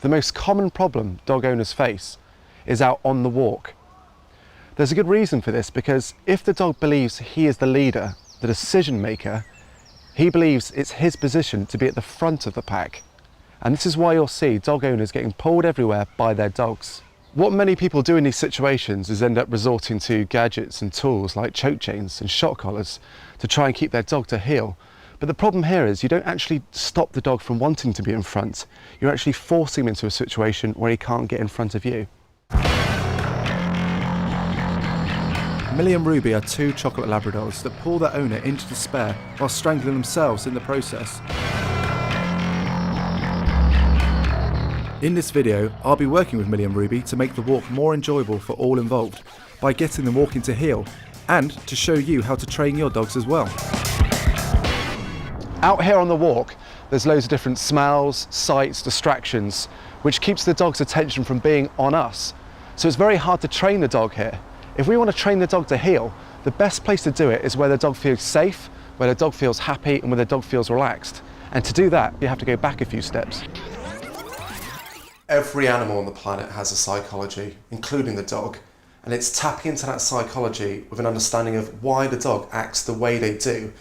the most common problem dog owners face is out on the walk. There's a good reason for this, because if the dog believes he is the leader, the decision maker, he believes it's his position to be at the front of the pack. And this is why you'll see dog owners getting pulled everywhere by their dogs. What many people do in these situations is end up resorting to gadgets and tools like choke chains and shock collars to try and keep their dog to heel. But the problem here is you don't actually stop the dog from wanting to be in front. You're actually forcing him into a situation where he can't get in front of you. Millie and Ruby are two chocolate Labradors that pull their owner into despair while strangling themselves in the process. In this video, I'll be working with Millie and Ruby to make the walk more enjoyable for all involved by getting them walking to heel, and to show you how to train your dogs as well. Out here on the walk, there's loads of different smells, sights, distractions, which keeps the dog's attention from being on us. So it's very hard to train the dog here. If we want to train the dog to heel, the best place to do it is where the dog feels safe, where the dog feels happy, and where the dog feels relaxed. And to do that, you have to go back a few steps. Every animal on the planet has a psychology, including the dog, and it's tapping into that psychology with an understanding of why the dog acts the way they do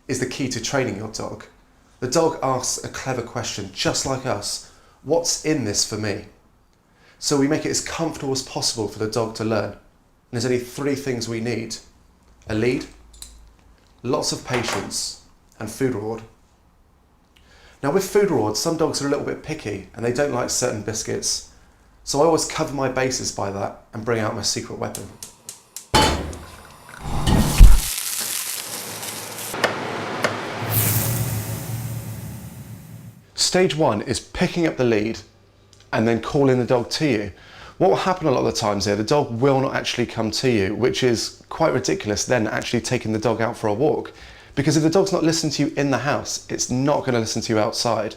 is the key to training your dog. The dog asks a clever question, just like us: what's in this for me? So we make it as comfortable as possible for the dog to learn. And there's only three things we need: a lead, lots of patience, and food reward. Now with food reward, some dogs are a little bit picky and they don't like certain biscuits. So I always cover my bases by that and bring out my secret weapon. Stage one is picking up the lead and then calling the dog to you. What will happen a lot of the times here, the dog will not actually come to you, which is quite ridiculous then actually taking the dog out for a walk. Because if the dog's not listening to you in the house, it's not going to listen to you outside.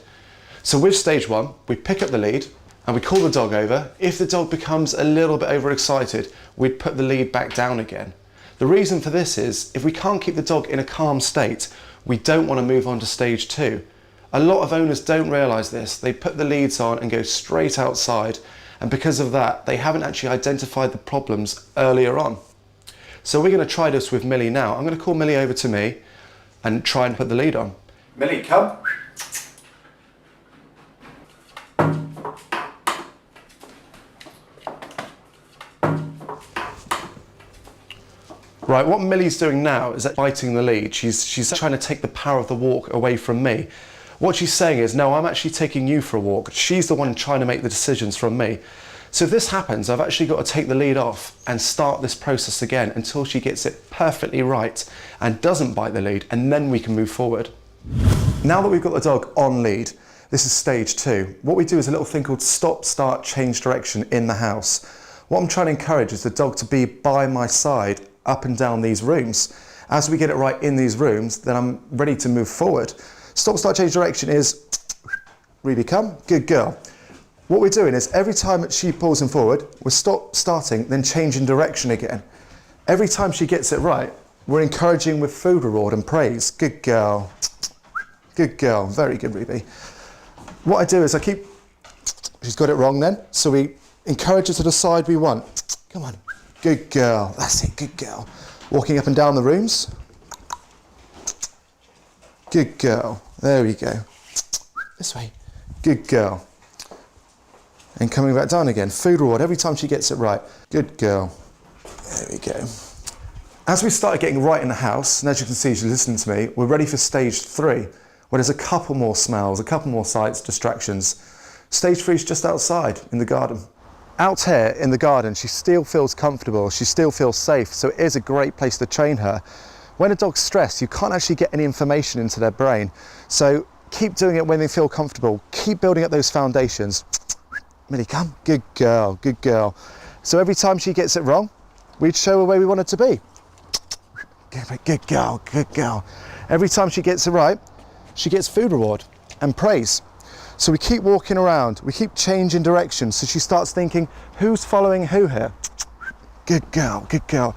So with stage one, we pick up the lead and we call the dog over. If the dog becomes a little bit overexcited, we'd put the lead back down again. The reason for this is, if we can't keep the dog in a calm state, we don't want to move on to stage two. A lot of owners don't realise this. They put the leads on and go straight outside, and because of that, they haven't actually identified the problems earlier on. So we're going to try this with Millie now. I'm going to call Millie over to me and try and put the lead on. Millie, come. Right, what Millie's doing now is biting the lead. She's trying to take the power of the walk away from me. What she's saying is, no, I'm actually taking you for a walk. She's the one trying to make the decisions from me. So if this happens, I've actually got to take the lead off and start this process again until she gets it perfectly right and doesn't bite the lead, and then we can move forward. Now that we've got the dog on lead, this is stage two. What we do is a little thing called stop, start, change direction in the house. What I'm trying to encourage is the dog to be by my side up and down these rooms. As we get it right in these rooms, then I'm ready to move forward. Stop, start, change direction is, Ruby, come, good girl. What we're doing is every time she pulls him forward, we're starting, then changing direction again. Every time she gets it right, we're encouraging with food reward and praise. Good girl. Good girl. Very good, Ruby. What I do is she's got it wrong then, so we encourage her to the side we want. Come on. Good girl. That's it, good girl. Walking up and down the rooms. Good girl. There we go. This way. Good girl. And coming back down again. Food reward every time she gets it right. Good girl. There we go. As we started getting right in the house, and as you can see, she's listening to me, we're ready for stage three, where there's a couple more smells, a couple more sights, distractions. Stage three is just outside in the garden. Out here in the garden, she still feels comfortable, she still feels safe, so it is a great place to train her. When a dog's stressed, you can't actually get any information into their brain. So keep doing it when they feel comfortable. Keep building up those foundations. Millie, come. Good girl, good girl. So every time she gets it wrong, we'd show her where we want her to be. Good girl, good girl. Every time she gets it right, she gets food reward and praise. So we keep walking around, we keep changing direction, so she starts thinking, who's following who here? Good girl, good girl.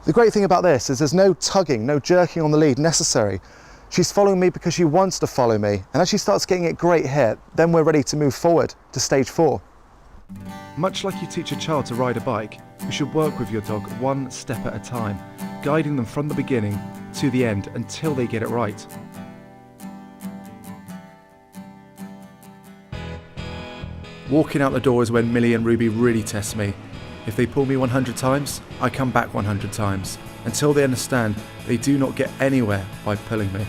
The great thing about this is there's no tugging, no jerking on the lead necessary. She's following me because she wants to follow me, and as she starts getting it great here, then we're ready to move forward to stage 4. Much like you teach a child to ride a bike, you should work with your dog one step at a time, guiding them from the beginning to the end until they get it right. Walking out the door is when Millie and Ruby really test me. If they pull me 100 times, I come back 100 times, until they understand they do not get anywhere by pulling me.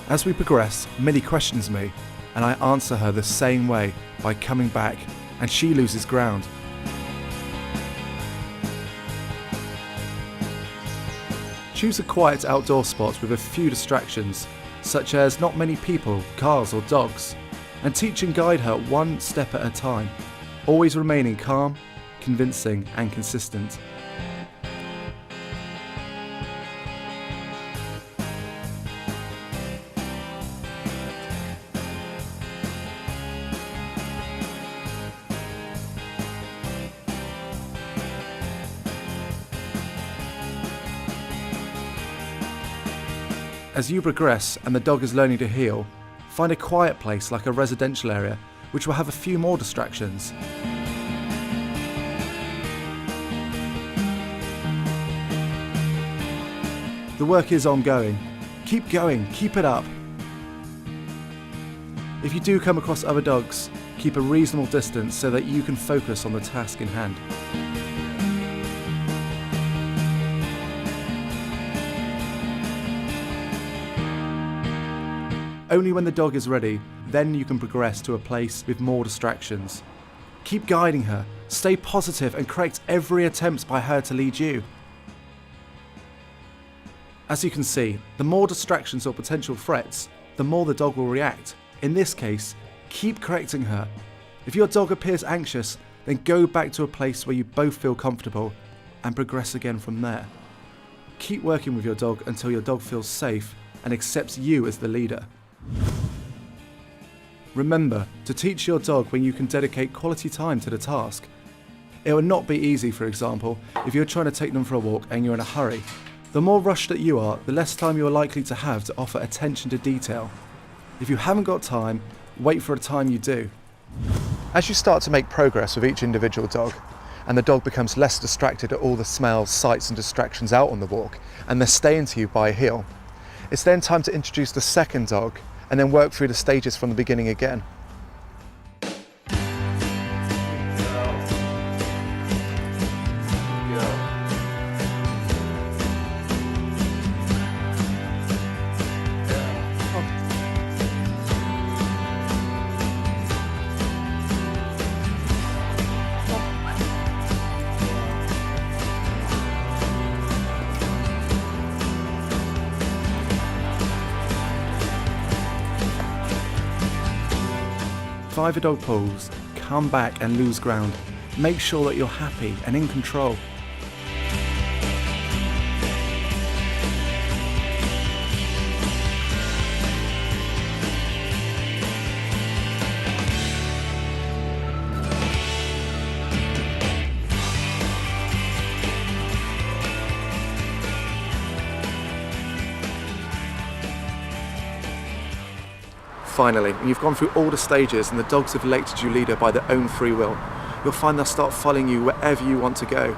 As we progress, Millie questions me, and I answer her the same way by coming back, and she loses ground. Choose a quiet outdoor spot with a few distractions, such as not many people, cars or dogs, and teach and guide her one step at a time, always remaining calm, convincing and consistent. As you progress and the dog is learning to heel, find a quiet place like a residential area, which will have a few more distractions. The work is ongoing. Keep going, keep it up. If you do come across other dogs, keep a reasonable distance so that you can focus on the task in hand. Only when the dog is ready, then you can progress to a place with more distractions. Keep guiding her, stay positive and correct every attempt by her to lead you. As you can see, the more distractions or potential threats, the more the dog will react. In this case, keep correcting her. If your dog appears anxious, then go back to a place where you both feel comfortable and progress again from there. Keep working with your dog until your dog feels safe and accepts you as the leader. Remember to teach your dog when you can dedicate quality time to the task. It will not be easy, for example, if you're trying to take them for a walk and you're in a hurry. The more rushed that you are, the less time you're likely to have to offer attention to detail. If you haven't got time, wait for a time you do. As you start to make progress with each individual dog, and the dog becomes less distracted at all the smells, sights and distractions out on the walk, and they're staying to you by a heel, it's then time to introduce the second dog and then work through the stages from the beginning again. If either dog pulls, come back and lose ground. Make sure that you're happy and in control. Finally, when you've gone through all the stages and the dogs have elected you leader by their own free will, you'll find they'll start following you wherever you want to go.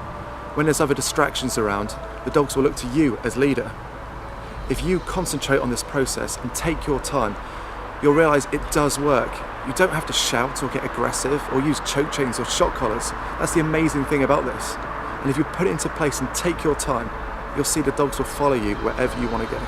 When there's other distractions around, the dogs will look to you as leader. If you concentrate on this process and take your time, you'll realise it does work. You don't have to shout or get aggressive or use choke chains or shock collars. That's the amazing thing about this. And if you put it into place and take your time, you'll see the dogs will follow you wherever you want to go.